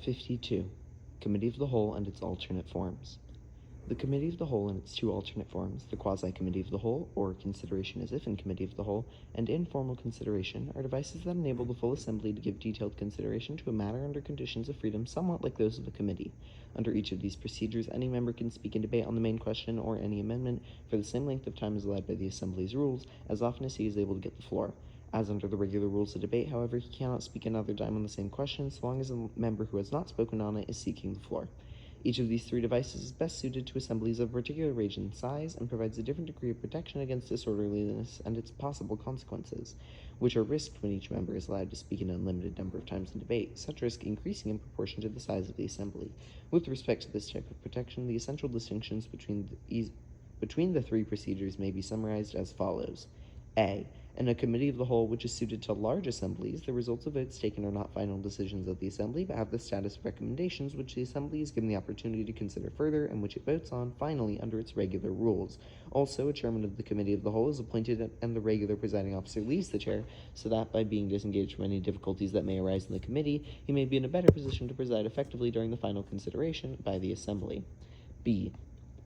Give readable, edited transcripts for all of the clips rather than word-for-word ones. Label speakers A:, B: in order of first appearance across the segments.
A: 52. Committee of the Whole and its alternate forms. The Committee of the Whole and its two alternate forms, the quasi-committee of the whole, or consideration as if in committee of the whole, and informal consideration, are devices that enable the full assembly to give detailed consideration to a matter under conditions of freedom somewhat like those of a committee. Under each of these procedures, any member can speak and debate on the main question or any amendment for the same length of time as allowed by the Assembly's rules, as often as he is able to get the floor. As under the regular rules of debate, however, he cannot speak another time on the same question so long as a member who has not spoken on it is seeking the floor. Each of these three devices is best suited to assemblies of a particular range and size and provides a different degree of protection against disorderliness and its possible consequences, which are risked when each member is allowed to speak an unlimited number of times in debate, such risk increasing in proportion to the size of the assembly. With respect to this type of protection, the essential distinctions between the three procedures may be summarized as follows. A. In a committee of the whole which is suited to large assemblies, the results of votes taken are not final decisions of the assembly, but have the status of recommendations which the assembly is given the opportunity to consider further and which it votes on finally under its regular rules. Also, a chairman of the committee of the whole is appointed and the regular presiding officer leaves the chair, so that by being disengaged from any difficulties that may arise in the committee, he may be in a better position to preside effectively during the final consideration by the assembly. B.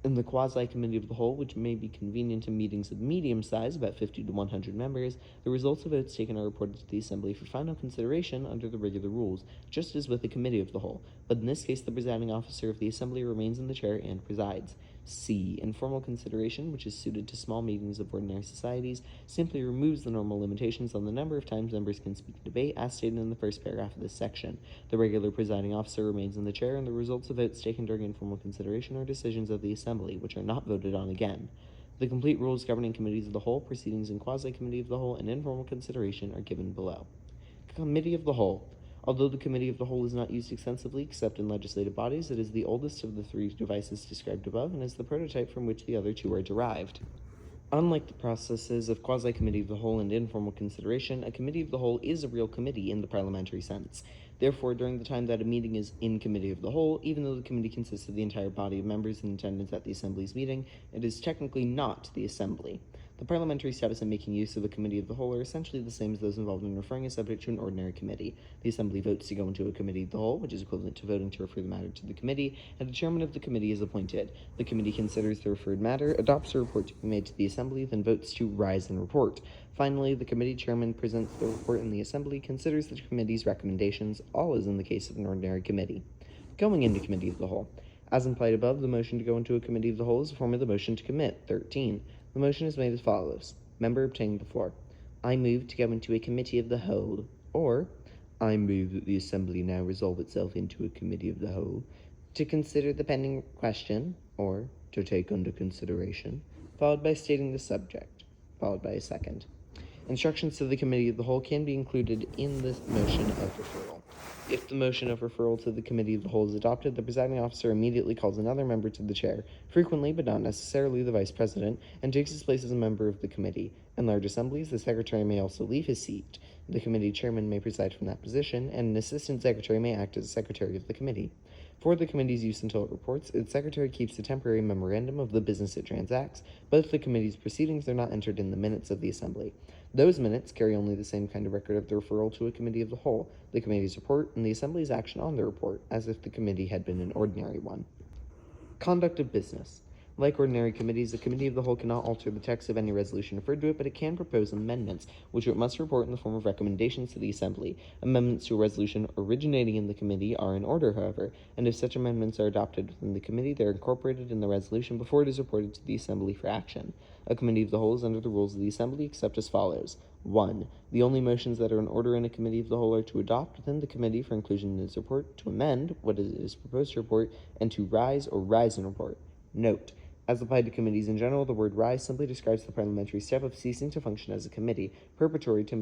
A: In the quasi-committee of the whole, which may be convenient in meetings of medium size, about 50 to 100 members, the results of votes taken are reported to the assembly for final consideration under the regular rules, just as with the committee of the whole, but in this case the presiding officer of the assembly remains in the chair and presides. C. Informal consideration, which is suited to small meetings of ordinary societies, simply removes the normal limitations on the number of times members can speak in debate, as stated in the first paragraph of this section. The regular presiding officer remains in the chair, and the results of votes taken during informal consideration are decisions of the assembly, which are not voted on again. The complete rules governing committees of the whole, proceedings in quasi-committee of the whole, and informal consideration are given below. Committee of the whole. Although the Committee of the Whole is not used extensively except in legislative bodies, it is the oldest of the three devices described above and is the prototype from which the other two are derived. Unlike the processes of quasi-committee of the whole and informal consideration, a committee of the whole is a real committee in the parliamentary sense. Therefore, during the time that a meeting is in committee of the whole, even though the committee consists of the entire body of members in attendance at the assembly's meeting, it is technically not the assembly. The parliamentary steps in making use of a committee of the whole are essentially the same as those involved in referring a subject to an ordinary committee. The assembly votes to go into a committee of the whole, which is equivalent to voting to refer the matter to the committee, and a chairman of the committee is appointed. The committee considers the referred matter, adopts a report to be made to the assembly, then votes to rise and report. Finally, the committee chairman presents the report and the assembly considers the committee's recommendations, all as in the case of an ordinary committee. Going into committee of the whole. As implied above, the motion to go into a committee of the whole is a form of the motion to commit. 13. The motion is made as follows. Member obtaining the floor. I move to go into a committee of the whole, or I move that the assembly now resolve itself into a committee of the whole to consider the pending question, or to take under consideration, followed by stating the subject, followed by a second. Instructions to the committee of the whole can be included in the motion of referral. If the motion of referral to the committee of the whole is adopted, the presiding officer immediately calls another member to the chair, frequently but not necessarily the vice president, and takes his place as a member of the committee. In large assemblies, the secretary may also leave his seat. The committee chairman may preside from that position, and an assistant secretary may act as secretary of the committee. For the committee's use until it reports, its secretary keeps a temporary memorandum of the business it transacts, but if the committee's proceedings are not entered in the minutes of the assembly. Those minutes carry only the same kind of record of the referral to a committee of the whole, the committee's report, and the assembly's action on the report, as if the committee had been an ordinary one. Conduct of business. Like ordinary committees, a committee of the whole cannot alter the text of any resolution referred to it, but it can propose amendments, which it must report in the form of recommendations to the assembly. Amendments to a resolution originating in the committee are in order, however, and if such amendments are adopted within the committee, they are incorporated in the resolution before it is reported to the assembly for action. A committee of the whole is under the rules of the assembly, except as follows. 1. The only motions that are in order in a committee of the whole are to adopt within the committee for inclusion in its report, to amend what it is proposed to report, and to rise or rise in report. Note: as applied to committees in general, the word rise simply describes the parliamentary step of ceasing to function as a committee, preparatory to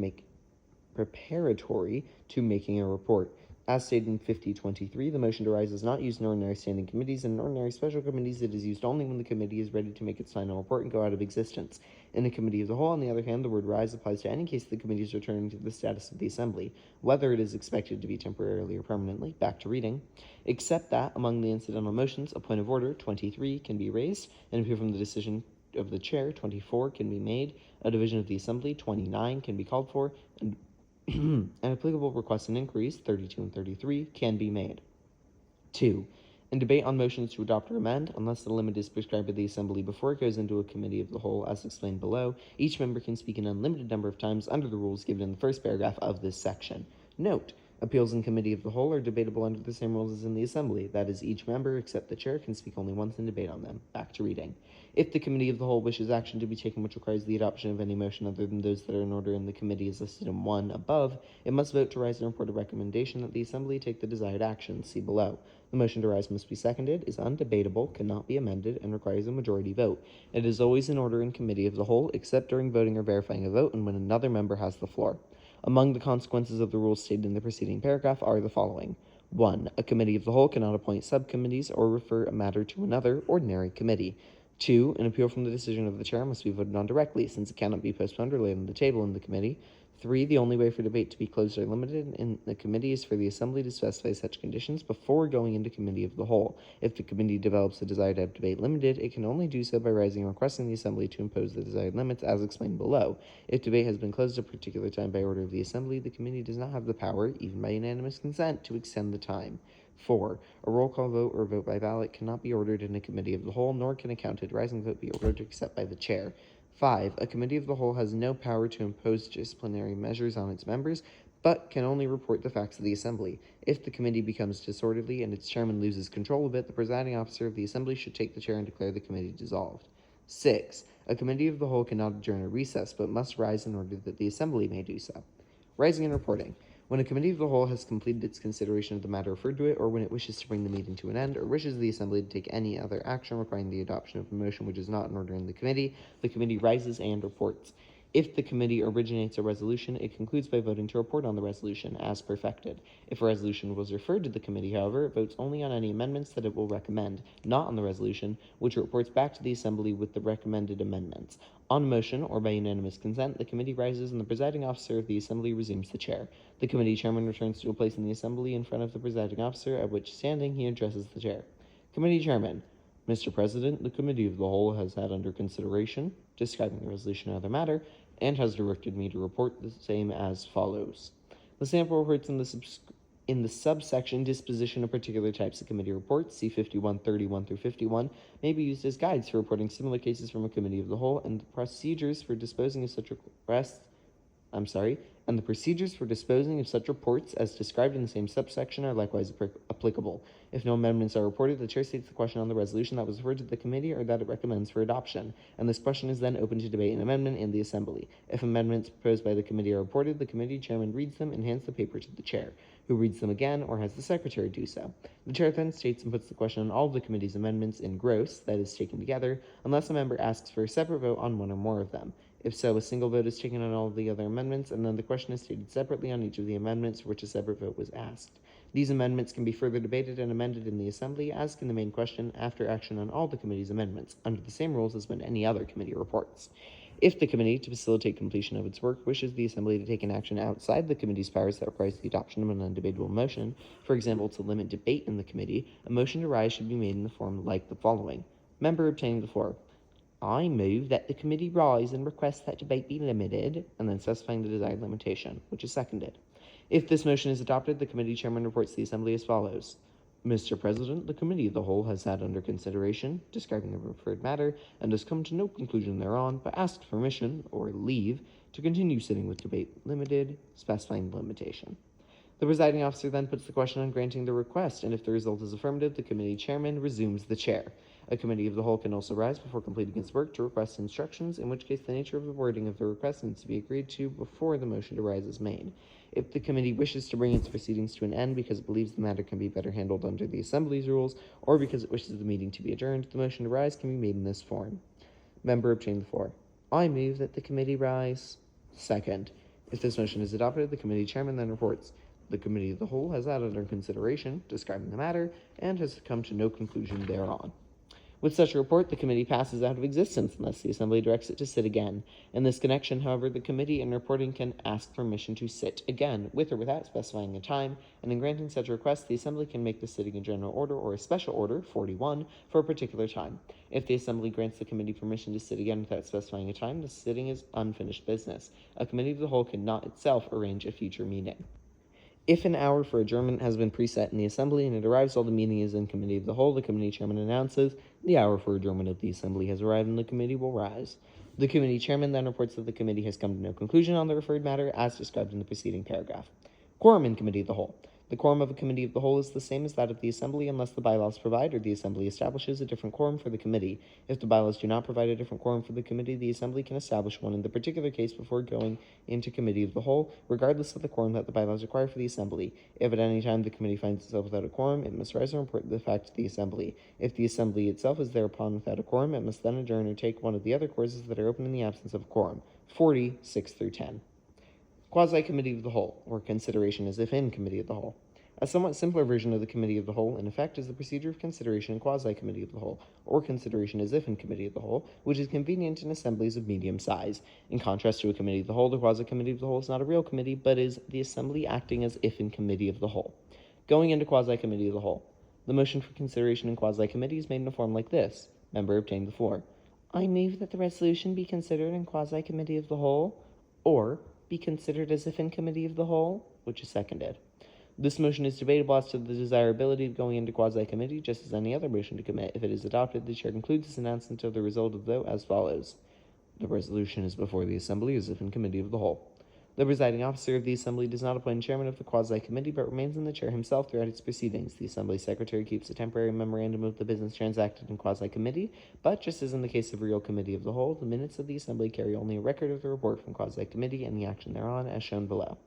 A: making a report. As stated in 5023, the motion to rise is not used in ordinary standing committees, and in ordinary special committees it is used only when the committee is ready to make its final report and go out of existence. In a committee of the whole, on the other hand, the word rise applies to any case the committee is returning to the status of the assembly, whether it is expected to be temporarily or permanently. Back to reading. Except that, among the incidental motions, a point of order, 23, can be raised and appear from the decision of the chair, 24, can be made, a division of the assembly, 29, can be called for, and an applicable request and inquiries, 32 and 33, can be made. 2. In debate on motions to adopt or amend, unless the limit is prescribed by the Assembly before it goes into a committee of the whole, as explained below, each member can speak an unlimited number of times under the rules given in the first paragraph of this section. Note: appeals in committee of the whole are debatable under the same rules as in the Assembly. That is, each member, except the chair, can speak only once in debate on them. Back to reading. If the committee of the whole wishes action to be taken which requires the adoption of any motion other than those that are in order in the committee as listed in 1 above, it must vote to rise and report a recommendation that the Assembly take the desired action. See below. The motion to rise must be seconded, is undebatable, cannot be amended, and requires a majority vote. It is always in order in committee of the whole, except during voting or verifying a vote and when another member has the floor. Among the consequences of the rules stated in the preceding paragraph are the following. 1. A committee of the whole cannot appoint subcommittees or refer a matter to another ordinary committee. 2. An appeal from the decision of the chair must be voted on directly, since it cannot be postponed or laid on the table in the committee. 3. The only way for debate to be closed or limited in the committee is for the Assembly to specify such conditions before going into committee of the whole. If the committee develops a desire to have debate limited, it can only do so by rising and requesting the Assembly to impose the desired limits as explained below. If debate has been closed at a particular time by order of the Assembly, the committee does not have the power, even by unanimous consent, to extend the time. 4. A roll call vote or vote by ballot cannot be ordered in a committee of the whole, nor can a counted rising vote be ordered except by the chair. 5. A committee of the whole has no power to impose disciplinary measures on its members, but can only report the facts of the Assembly. If the committee becomes disorderly and its chairman loses control of it, the presiding officer of the Assembly should take the chair and declare the committee dissolved. 6. A committee of the whole cannot adjourn or recess, but must rise in order that the Assembly may do so. Rising and reporting. When a committee of the whole has completed its consideration of the matter referred to it, or when it wishes to bring the meeting to an end, or wishes the Assembly to take any other action requiring the adoption of a motion which is not in order in the committee rises and reports. If the committee originates a resolution, it concludes by voting to report on the resolution as perfected. If a resolution was referred to the committee, however, it votes only on any amendments that it will recommend, not on the resolution, which it reports back to the Assembly with the recommended amendments. On motion, or by unanimous consent, the committee rises and the presiding officer of the Assembly resumes the chair. The committee chairman returns to a place in the Assembly in front of the presiding officer, at which standing he addresses the chair. Committee chairman: Mr. President, the committee of the whole has had under consideration, describing the resolution or other matter, and has directed me to report the same as follows. The sample reports in the subsection disposition of particular types of committee reports, see 5131 through 51, may be used as guides for reporting similar cases from a committee of the whole, and the procedures for disposing of such reports as described in the same subsection are likewise applicable. If no amendments are reported, the chair states the question on the resolution that was referred to the committee or that it recommends for adoption, and this question is then open to debate and amendment in the Assembly. If amendments proposed by the committee are reported, the committee chairman reads them and hands the paper to the chair, who reads them again or has the secretary do so. The chair then states and puts the question on all of the committee's amendments in gross, that is, taken together, unless a member asks for a separate vote on one or more of them. If so, a single vote is taken on all of the other amendments, and then the question is stated separately on each of the amendments for which a separate vote was asked. These amendments can be further debated and amended in the Assembly, as can the main question, after action on all the committee's amendments, under the same rules as when any other committee reports. If the committee, to facilitate completion of its work, wishes the Assembly to take an action outside the committee's powers that requires the adoption of an undebatable motion, for example, to limit debate in the committee, a motion to rise should be made in the form like the following. Member obtaining the floor: I move that the committee rise and request that debate be limited, and then specifying the desired limitation, which is seconded. If this motion is adopted, the committee chairman reports to the Assembly as follows. Mr. President, the committee of the whole has had under consideration, describing the referred matter, and has come to no conclusion thereon, but asked permission, or leave, to continue sitting with debate limited, specifying the limitation. The presiding officer then puts the question on granting the request, and if the result is affirmative, the committee chairman resumes the chair. A committee of the whole can also rise before completing its work to request instructions, in which case the nature of the wording of the request needs to be agreed to before the motion to rise is made. If the committee wishes to bring its proceedings to an end because it believes the matter can be better handled under the Assembly's rules, or because it wishes the meeting to be adjourned, the motion to rise can be made in this form. Member obtain the floor. I move that the committee rise. Second. If this motion is adopted, the committee chairman then reports. The committee of the whole has had under consideration, describing the matter, and has come to no conclusion thereon. With such a report, the committee passes out of existence unless the Assembly directs it to sit again. In this connection, however, the committee in reporting can ask permission to sit again, with or without specifying a time, and in granting such a request, the Assembly can make the sitting a general order or a special order, 41, for a particular time. If the Assembly grants the committee permission to sit again without specifying a time, the sitting is unfinished business. A committee of the whole cannot itself arrange a future meeting. If an hour for adjournment has been preset in the assembly and it arrives while the meeting is in committee of the whole, the committee chairman announces the hour for adjournment of the assembly has arrived and the committee will rise. The committee chairman then reports that the committee has come to no conclusion on the referred matter as described in the preceding paragraph. Quorum in committee of the whole. The quorum of a committee of the whole is the same as that of the assembly unless the bylaws provide or the assembly establishes a different quorum for the committee. If the bylaws do not provide a different quorum for the committee, the assembly can establish one in the particular case before going into committee of the whole, regardless of the quorum that the bylaws require for the assembly. If at any time the committee finds itself without a quorum, it must rise and report the fact to the assembly. If the assembly itself is thereupon without a quorum, it must then adjourn or take one of the other courses that are open in the absence of a quorum. 6 through 10. Quasi-committee of the whole, or consideration as if in committee of the whole. A somewhat simpler version of the committee of the whole, in effect, is the procedure of consideration in quasi-committee of the whole, or consideration as if in committee of the whole, which is convenient in assemblies of medium size. In contrast to a committee of the whole, the quasi-committee of the whole is not a real committee, but is the assembly acting as if in committee of the whole. Going into quasi-committee of the whole. The motion for consideration in quasi-committee is made in a form like this. Member obtained the floor. I move that the resolution be considered in quasi-committee of the whole, or be considered as if in committee of the whole, which is seconded. This motion is debatable as to the desirability of going into quasi-committee, just as any other motion to commit. If it is adopted, the chair concludes this announcement of the result of the vote as follows. The resolution is before the assembly as if in committee of the whole. The presiding officer of the assembly does not appoint chairman of the quasi-committee, but remains in the chair himself throughout its proceedings. The assembly secretary keeps a temporary memorandum of the business transacted in quasi-committee, but just as in the case of a real committee of the whole, the minutes of the assembly carry only a record of the report from quasi-committee and the action thereon, as shown below.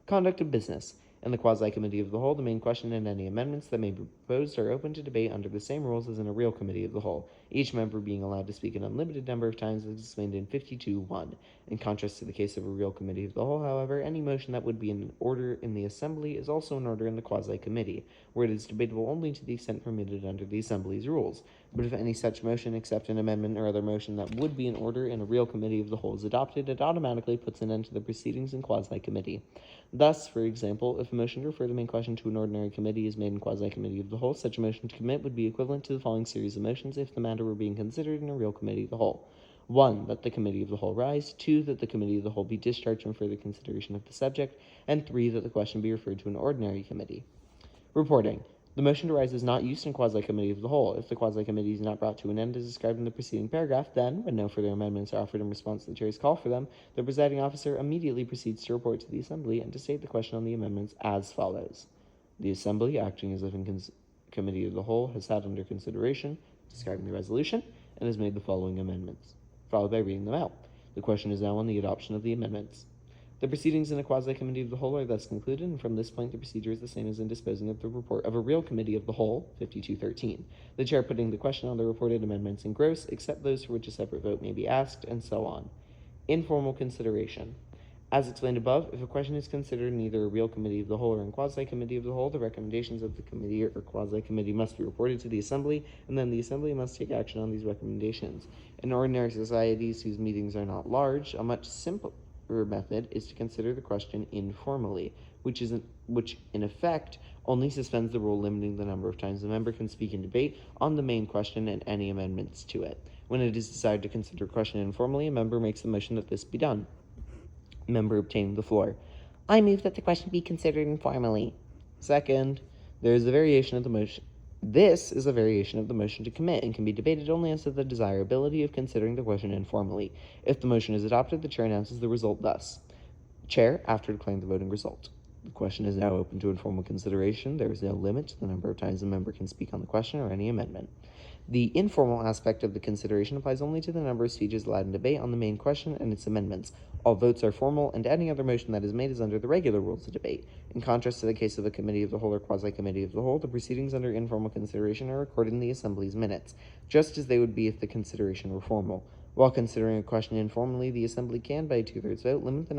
A: Conduct of business. In the quasi-committee of the whole, the main question and any amendments that may be proposed are open to debate under the same rules as in a real committee of the whole, each member being allowed to speak an unlimited number of times as explained in 52(1). In contrast to the case of a real committee of the whole, however, any motion that would be in order in the assembly is also in order in the quasi-committee, where it is debatable only to the extent permitted under the assembly's rules. But if any such motion, except an amendment or other motion that would be in order in a real committee of the whole is adopted, it automatically puts an end to the proceedings in quasi-committee. Thus, for example, if a motion to refer the main question to an ordinary committee is made in quasi-committee of the whole, such a motion to commit would be equivalent to the following series of motions if the matter were being considered in a real committee of the whole. 1. That the committee of the whole rise. 2. That the committee of the whole be discharged from further consideration of the subject. And 3. That the question be referred to an ordinary committee. Reporting. The motion to rise is not used in quasi-committee of the whole. If the quasi-committee is not brought to an end as described in the preceding paragraph, then, when no further amendments are offered in response to the chair's call for them, the presiding officer immediately proceeds to report to the assembly and to state the question on the amendments as follows. The assembly, acting as if in committee of the whole, has had under consideration, describing the resolution, and has made the following amendments, followed by reading them out. The question is now on the adoption of the amendments. The proceedings in a quasi-committee of the whole are thus concluded, and from this point the procedure is the same as in disposing of the report of a real committee of the whole, 5213. The chair putting the question on the reported amendments in gross, except those for which a separate vote may be asked, and so on. Informal consideration. As explained above, if a question is considered in either a real committee of the whole or in quasi-committee of the whole, the recommendations of the committee or quasi-committee must be reported to the assembly, and then the assembly must take action on these recommendations. In ordinary societies whose meetings are not large, a much simpler method is to consider the question informally, which in effect only suspends the rule limiting the number of times the member can speak in debate on the main question and any amendments to it. When it is decided to consider a question informally, a member makes the motion that this be done. Member obtaining the floor. I move that the question be considered informally. Second. There is a variation of the motion. This is a variation of the motion to commit and can be debated only as to the desirability of considering the question informally. If the motion is adopted, the chair announces the result thus. Chair, after declaring the voting result. The question is now open to informal consideration. There is no limit to the number of times a member can speak on the question or any amendment. The informal aspect of the consideration applies only to the number of speeches allowed in debate on the main question and its amendments. All votes are formal, and any other motion that is made is under the regular rules of debate. In contrast to the case of a committee of the whole or quasi-committee of the whole, the proceedings under informal consideration are recorded in the assembly's minutes, just as they would be if the consideration were formal. While considering a question informally, the assembly can, by a 2/3 vote, limit the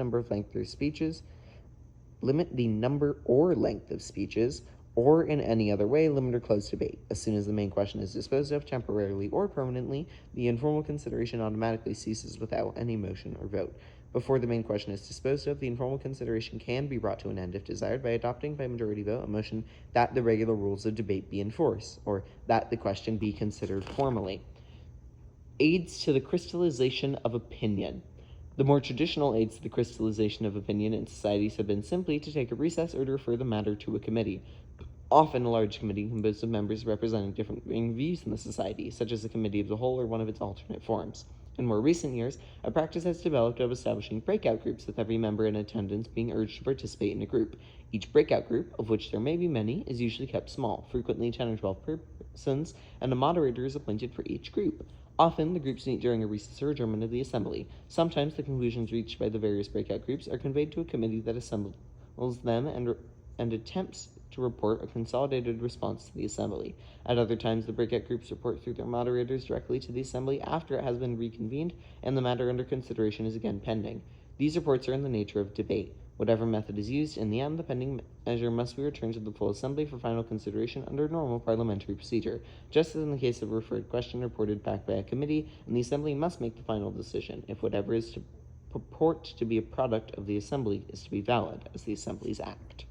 A: number or length of speeches, or in any other way limit or close debate. As soon as the main question is disposed of temporarily or permanently, the informal consideration automatically ceases without any motion or vote. Before the main question is disposed of, the informal consideration can be brought to an end if desired by adopting by majority vote a motion that the regular rules of debate be in force, or that the question be considered formally. Aids to the crystallization of opinion. The more traditional aids to the crystallization of opinion in societies have been simply to take a recess or to refer the matter to a committee, often a large committee composed of members representing differing views in the society, such as a committee of the whole or one of its alternate forms. In more recent years, a practice has developed of establishing breakout groups with every member in attendance being urged to participate in a group. Each breakout group, of which there may be many, is usually kept small, frequently 10 or 12 persons, and a moderator is appointed for each group. Often, the groups meet during a recess or adjournment of the assembly. Sometimes, the conclusions reached by the various breakout groups are conveyed to a committee that assembles them and attempts to report a consolidated response to the assembly. At other times, the breakout groups report through their moderators directly to the assembly after it has been reconvened and the matter under consideration is again pending. These reports are in the nature of debate. Whatever method is used, in the end, the pending measure must be returned to the full assembly for final consideration under normal parliamentary procedure. Just as in the case of a referred question reported back by a committee, and the assembly must make the final decision if whatever is to purport to be a product of the assembly is to be valid as the assembly's act.